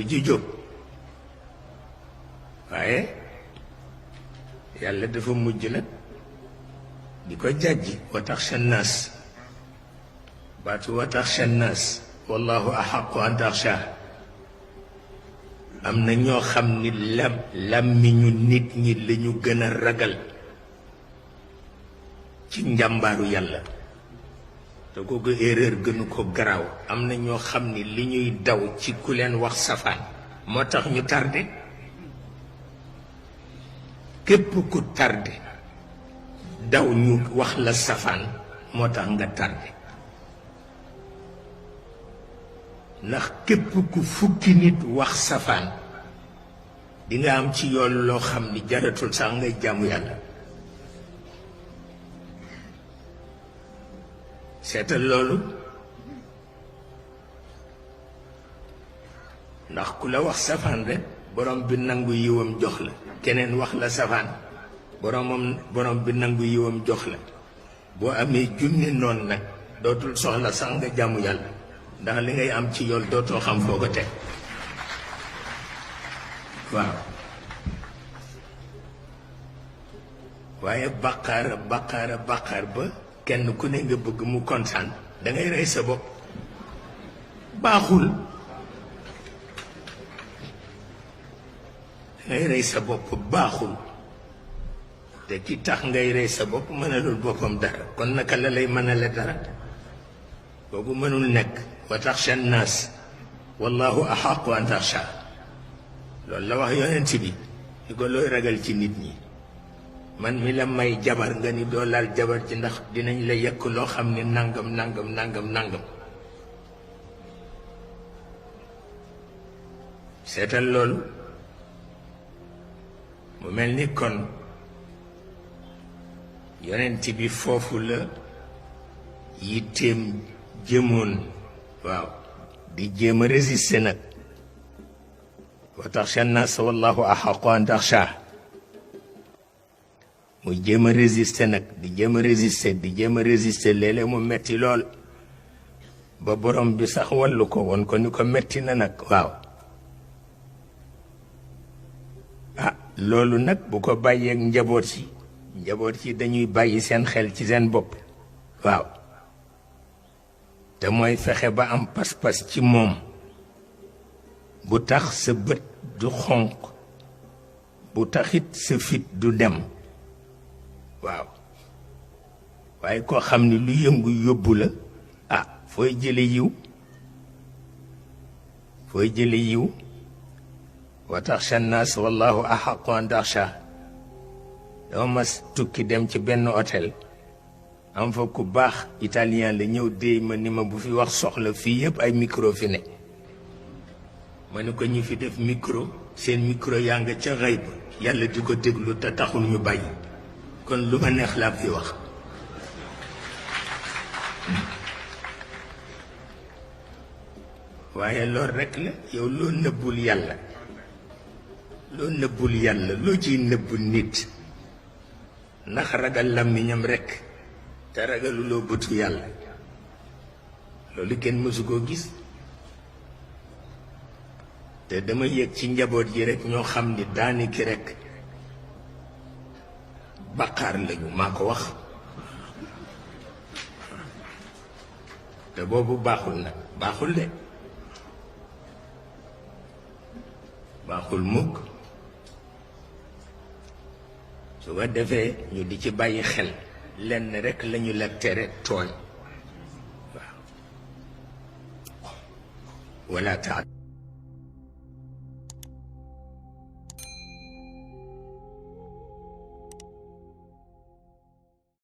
du ci jóg waaye yàlla dafa mujj nag di ko jàjji wa taxsha nnaas baatu wa taxsha nnaas wallahu axaqu an taxsha am na ñoo xam ni làmmiñu nit ñi lañu gën a ragal ci njàmbaaru yàlla te kooku erreur gënu ko garaaw. am na ñoo xam ni li ñuy daw ci ku leen wax safaan moo tax ñu tardé. képp ku tardé daw ñu wax la safaan moo tax nga tardé ndax képp ku fukki nit wax safaan di nga am ci yoon loo xam ni jaratul sax ngay jaamu yàlla. seetal loolu ndax ku la wax safaan rek borom bi nangu yiwam jox la. keneen wax la safaan borom bi nangu yiwam jox la. boo amee junni noonu nag dootul soxla sax nga jaamu yàlla ndax li ngay am ci yool dootoo xam foo ko teg. waaw waaye baqaar ba kenn ku ne nga bëgg mu kontaan dangay rey sa bopp. baaxul. ngay rey sa bopp baaxul te ki tax ngay rey sa bopp mënalul boppam dara kon naka la lay mënale dara boobu mënul nekk. wa taxsha nnaas wallahu axaqu an taxsha loolu la wax yonent bi ni ko looy ragal ci nit ñi man mi la may jabar nga ni doo laal jabar ci ndax dinañ la yekk loo xam ni nangam nangam seetal loolu. mu mel ni kon yonent bi foofu la yitteem jëmoon. waaw di jéem a résister nag. wa taxsha nnaas wallahu axaqu an taxsha mu jéem a résister nag di jéem a résister léeg-léeg mu metti lool ba borom bi sax wallu ko woon ko ni ko metti na nag. waaw loolu nag bu ko bàyyeek njaboot yi dañuy bàyyi seen xel ci seen bopp. waaw te mooy fexe ba am pas-pas ci moom bu tax sa bët du xonq bu taxit sa fit du dem. waaw waaye koo xam ni lu yëngu yóbbu la fooy jële yiw wa taxsha nnaas wallahu axaqu an taxsha. dama mas tukki dem ci benn hôtel am fa ku baax italien la ñëw déey ma ni ma bu fi wax soxla fii yëpp ay micro fi ne. ma ni ko ñi fi def micro seen micro yaa nga ca xëy ba yàlla di ko déglu te taxul ñu bàyyi kon lu ma neex laa fi wax. waaye loolu rekk la yow loo nëbbul yàlla loo ciy nëbbu nit ndax ragal làmmiñam rekk te ragaluloo bëtu yàlla loolu kenn mësu koo gis. te dama yëg ci njaboot yi rekk ñoo xam ni daaniki rekk baqaar lañu maa ko wax. te boobu baaxul nag baaxul de baaxul mukk. su ko defee ñu di ci bàyyi xel lenn rekk lañu la tere tooñ. waaw wala taat